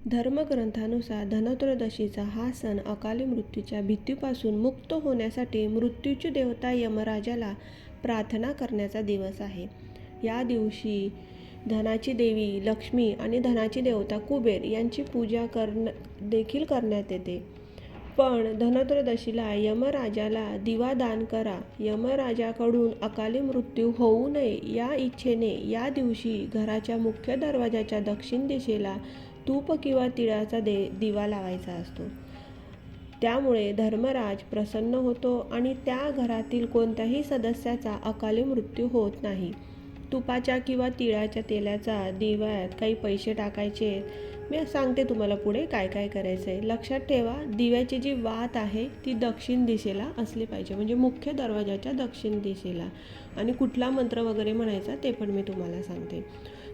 धर्मग्रंथानुसार धनत्रयोदशीचा हा सण अकाली मृत्यूच्या भीतीपासून मुक्त होण्यासाठी मृत्यूची देवता यमराजाला प्रार्थना करण्याचा दिवस आहे. या दिवशी धनाची देवी लक्ष्मी आणि धनाची देवता कुबेर यांची पूजा देखील करण्यात येते. पण धनत्रयोदशीला यमराजाला दिवा दान करा. यमराजाकडून अकाली मृत्यू होऊ नये या इच्छेने या दिवशी घराच्या मुख्य दरवाजाच्या दक्षिण दिशेला तूप किंवा तिळाचा दिवा लावायचा असतो. त्यामुळे धर्मराज प्रसन्न होतो आणि त्या घरातील कोणत्याही सदस्याचा अकाली मृत्यू होत नाही. तुपाच्या किंवा तिळाच्या तेलाचा दिव्यात काही पैसे टाकायचे. मी सांगते तुम्हाला पुढे काय काय करायचं आहे. लक्षात ठेवा, दिव्याची जी वात आहे ती दक्षिण दिशेला असली पाहिजे, म्हणजे मुख्य दरवाजाच्या दक्षिण दिशेला. आणि कुठला मंत्र वगैरे म्हणायचा ते पण मी तुम्हाला सांगते.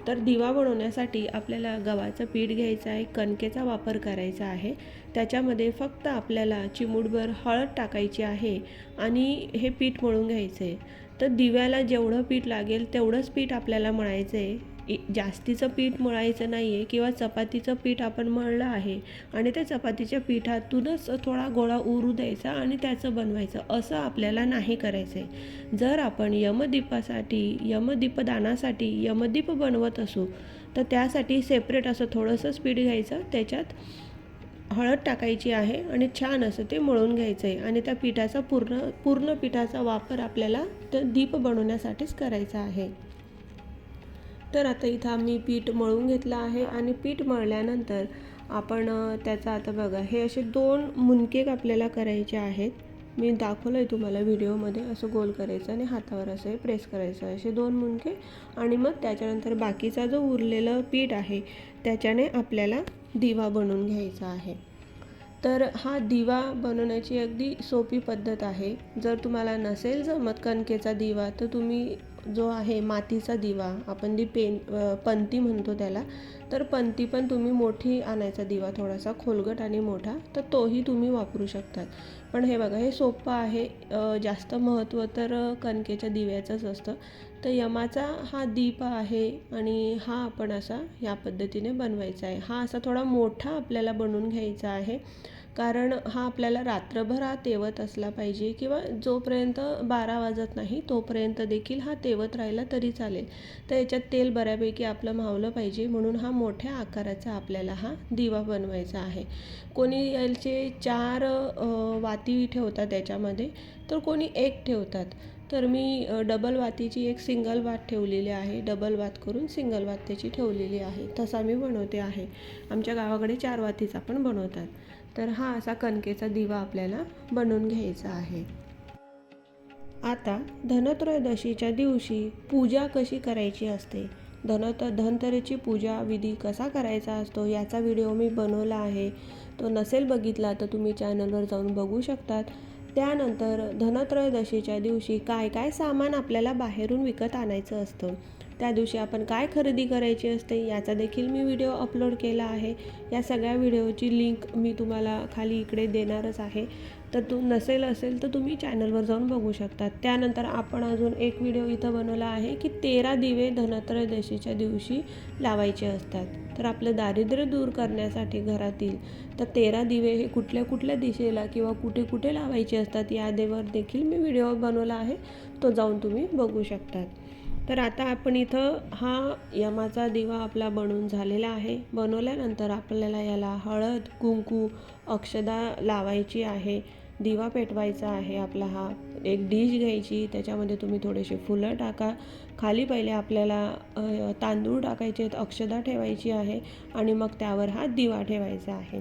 तर दिवा बनवण्यासाठी आपल्याला गव्हाचं पीठ घ्यायचं आहे, कणकेचा वापर करायचा आहे. त्याच्यामध्ये फक्त आपल्याला चिमूटभर हळद टाकायची आहे आणि हे पीठ मळून घ्यायचं आहे. तर दिव्याला जेवढं पीठ लागेल तेवढंच पीठ आपल्याला मळायचं आहे. जास्तीचं पीठ मळायचं नाही आहे. किंवा चपातीचं पीठ आपण मळलं आहे आणि त्या चपातीच्या पिठातूनच थोडा गोळा उरू द्यायचा आणि त्याचं बनवायचं, असं आपल्याला नाही करायचं आहे. जर आपण यमदीपदानासाठी यमदीप बनवत असू तर त्यासाठी सेपरेट असं थोडंसंच पीठ घ्यायचं, त्याच्यात हळद टाकायची आहे आणि छान असं ते मळून घ्यायचं आहे. आणि त्या पिठाचा पूर्ण पिठाचा वापर आपल्याला तर दीप बनवण्यासाठीच करायचा आहे. तर आता इथं आम्ही पीठ मळून घेतलं आहे आणि पीठ मळल्यानंतर आपण त्याचा आता बघा, हे असे 2 मुनके आपल्याला करायचे आहेत. मी दाखवलं आहे तुम्हाला व्हिडिओमध्ये. असं गोल करायचं आणि हातावर असं प्रेस करायचं, असे 2 मुनके. आणि मग त्याच्यानंतर बाकीचा जो उरलेलं पीठ आहे त्याच्याने आपल्याला दिवा बनवून घ्यायचा आहे. तर हा दिवा बनवण्याची अगदी सोपी पद्धत आहे. जर तुम्हाला नसेल जमत कणकेचा दिवा तर तुम्ही जो आहे मातीचा दिवा, आपण पंती म्हणतो त्याला, तर पंती पण तुम्ही मोठी आणायचा दिवा, थोडासा खोलगट आणि मोठा, तर तोही तुम्ही वापरू शकतात. पण हे बघा, हे सोपं आहे. जास्त महत्त्व तर कणकेच्या दिव्याचंच असतं. तर यमाचा हा दीप आहे आणि हा आपण असा या पद्धतीने बनवायचा आहे. हा असा थोडा मोठा आपल्याला बनवून घ्यायचा आहे, कारण हा आपल्याला रात्रभर हा तेवत असला पाहिजे, किंवा जोपर्यंत 12 वाजत नाही तोपर्यंत देखील हा तेवत राहिला तरी चालेल. तर याच्यात तेल बऱ्यापैकी आपलं मावलं पाहिजे, म्हणून हा मोठ्या आकाराचा आपल्याला हा दिवा बनवायचा आहे. कोणी याचे 4 वाती ठेवतात त्याच्यामध्ये, तर कोणी 1 ठेवतात. तर मी डबल वातीची एक सिंगल वात ठेवलेली आहे. डबल वात करून सिंगल वात त्याची ठेवलेली आहे. तसा मी बनवते आहे. आमच्या गावाकडे 4 वातीचा पण बनवतात. तर हा असा कणकेचा दिवा आपल्याला बनवून घ्यायचा आहे. आता धनत्रयोदशीच्या दिवशी पूजा कशी करायची असते, धनतेरसची पूजा विधी कसा करायचा असतो याचा व्हिडिओ मी बनवला आहे. तो नसेल बघितला तर तुम्ही चॅनलवर जाऊन बघू शकतात. त्यानंतर धनत्रयोदशीच्या दिवशी काय काय सामान आपल्याला बाहेरून विकत आणायचं असतं, त्या दिवशी आपण काय खरेदी करायची असते याचा देखील मी व्हिडिओ अपलोड केला आहे. या सगळ्या व्हिडिओची लिंक मी तुम्हाला खाली इकडे देणारच आहे. तर असेल तर तुम्ही चॅनलवर जाऊन बघू शकता. त्यानंतर आपण अजून एक व्हिडिओ इथं बनवला आहे की 13 दिवे धनत्रयोदशीच्या दिवशी लावायचे असतात. तर आपलं दारिद्र्य दूर करण्यासाठी घरातील तर 13 दिवे हे कुठल्या कुठल्या दिशेला किंवा कुठे कुठे लावायचे असतात यादेवर देखील मी व्हिडिओ बनवला आहे. तो जाऊन तुम्ही बघू शकतात. तर आता आपण इथं हा यमाचा दिवा आपला बनवून झालेला आहे. बनवल्यानंतर आपल्याला याला हळद, कुंकू, अक्षदा लावायची आहे. दिवा पेटवायचा आहे आपला. हा एक डिश घ्यायची, त्याच्यामध्ये तुम्ही थोडेसे फुलं टाका. खाली पहिले आपल्याला तांदूळ टाकायचे आहेत, अक्षदा ठेवायची आहे आणि मग त्यावर हा दिवा ठेवायचा आहे.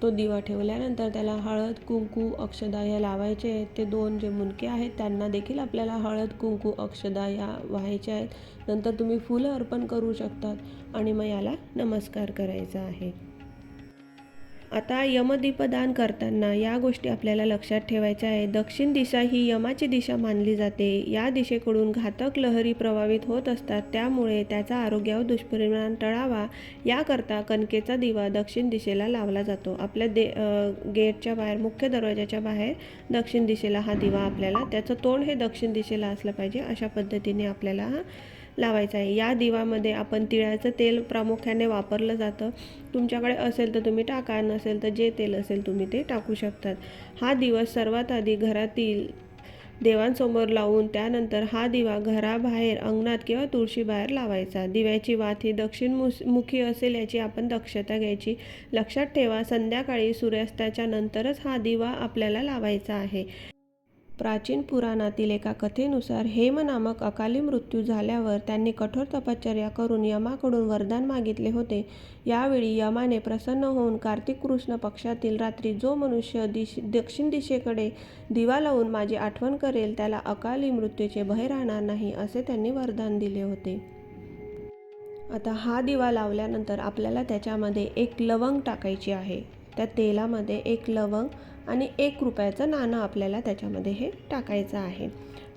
तो दिवा ठेवल्यानंतर त्याला हळद, कुंकू, अक्षदा या लावायचे आहेत. ते 2 जे मुनके आहेत त्यांना देखील आपल्याला हळद, कुंकू, अक्षदा या वाहायच्या आहेत. नंतर तुम्ही फुलं अर्पण करू शकतात आणि मग याला नमस्कार करायचा आहे. आता यमदीपदान करताना या गोष्टी आपल्याला लक्षात ठेवायच्या आहे. दक्षिण दिशा ही यमाची दिशा मानली जाते. या दिशेकडून घातक लहरी प्रवाहित होत असतात, त्यामुळे त्याचा आरोग्यावर दुष्परिणाम टाळावा याकरता कणकेचा दिवा दक्षिण दिशेला लावला जातो. आपल्या गेटच्या बाहेर, मुख्य दरवाजाच्या बाहेर दक्षिण दिशेला हा दिवा आपल्याला, त्याचं तोंड हे दक्षिण दिशेला असलं पाहिजे, अशा पद्धतीने आपल्याला हा लावायचा आहे। या दिवामध्ये आपण तिळाचं तेल प्रामुख्याने वापरलं जातं। तुमच्याकडे असेल तर तुम्ही टाका, नसेल तर जे तेल असेल तुम्ही ते टाकू शकतात। हा दिवस सर्वात आधी घरातील देवांसमोर लावून त्यानंतर हा दिवा घराबाहेर अंगणात किंवा तुळशीबाहेर लावायचा। दिव्याची वात ही दक्षिणमुखी असेल याची आपण दक्षता घ्यायची। लक्षात ठेवा, संध्याकाळी सूर्यास्ताच्या नंतरच हा दिवा आपल्याला लावायचा आहे। प्राचीन पुराणातील एका कथेनुसार हेम नामक अकाली मृत्यू झाल्यावर त्यांनी कठोर तपश्चर्या करून यमाकडून वरदान मागितले होते। यावेळी यमाने प्रसन्न होऊन कार्तिक कृष्ण पक्षातील रात्री जो मनुष्य दक्षिण दिशेकडे दिवा लावून माझी आठवण करेल त्याला अकाली मृत्यूचे भय राहणार नाही, असे त्यांनी वरदान दिले होते। आता हा दिवा लावल्यानंतर आपल्याला त्याच्यामध्ये एक लवंग टाकायची आहे। त्या तेलामध्ये एक लवंग आणि 1 रुपयाचं नाणं आपल्याला त्याच्यामध्ये हे टाकायचं आहे।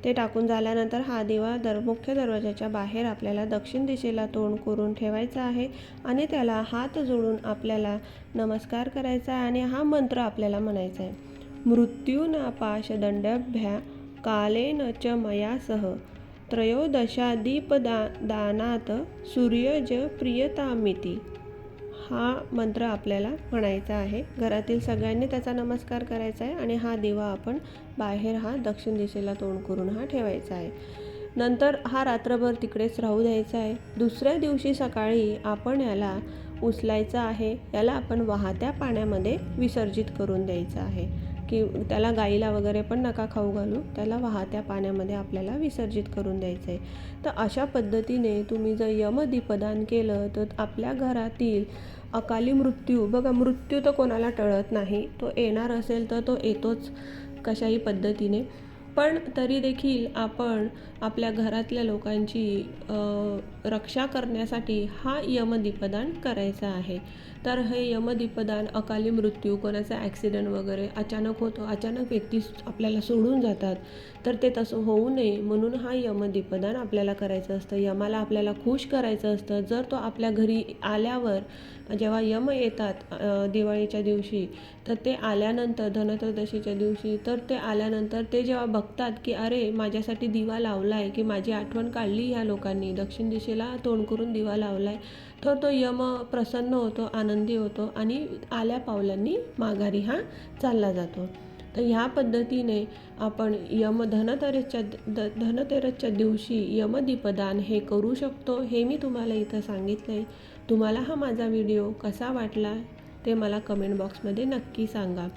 ते टाकून झाल्यानंतर हा दिवा मुख्य दरवाजाच्या बाहेर आपल्याला दक्षिण दिशेला तोंड करून ठेवायचा आहे आणि त्याला हात जोडून आपल्याला नमस्कार करायचा आहे आणि हा मंत्र आपल्याला म्हणायचा आहे। मृत्युनापाश दंडभ्या कालेन च मया सह त्रयोदशा दीपदानात सूर्यज प्रियतामिती। हा मंत्र आपल्याला म्हणायचा आहे। घरातील सगळ्यांनी त्याचा नमस्कार करायचा आहे आणि हा दिवा आपण बाहेर हा दक्षिण दिशेला तोंड करून हा ठेवायचा आहे। नंतर हा रात्रभर तिकडेच राहू द्यायचा आहे। दुसऱ्या दिवशी सकाळी आपण याला उचलायचं आहे। याला आपण वाहत्या पाण्यामध्ये विसर्जित करून द्यायचं आहे की त्याला गाईला वगैरे पण नका खाऊ घालू, त्याला वाहत्या पाण्यामध्ये आपल्याला विसर्जित करून द्यायचं आहे। तर अशा पद्धतीने तुम्ही जर यमदीपदान केलं तर आपल्या घरातील अकाली मृत्यू, बघा मृत्यू तर कोणाला टळत नाही, तो येणार असेल तर तो येतोच कशाही पद्धतीने, पण तरी देखील आपण आपल्या घरातल्या लोकांची रक्षा करण्यासाठी हा यमदीपदान करायचा आहे। तर हे यमदीपदान अकाली मृत्यू, कोणाचा ॲक्सिडेंट वगैरे अचानक होतो, अचानक व्यक्ती आपल्याला सोडून जातात, तर ते तसं होऊ नये म्हणून हा यमदीपदान आपल्याला करायचं असतं। यमाला आपल्याला खुश करायचं असतं। जर तो आपल्या घरी आल्यावर, जेव्हा यम येतात दिवाळीच्या दिवशी, तर ते आल्यानंतर धनत्रयोदशीच्या दिवशी, तर ते आल्यानंतर ते जेव्हा बघतात की अरे माझ्यासाठी दिवा लावला आहे, की माझी आठवण काढली ह्या लोकांनी, दक्षिण दिशेला तोंड करून दिवा लावला आहे, तर तो यम प्रसन्न होतो, आनंदी होतो आणि आल्या पावलांनी माघारी हा चालला जातो। तर ह्या पद्धतीने आपण धनतेरसच्या दिवशी यमदीपदान हे करू शकतो। हे मी तुम्हाला इथं सांगितलं आहे। तुम्हाला हा माझा व्हिडिओ कसा वाटला ते मला कमेंट बॉक्समध्ये नक्की सांगा।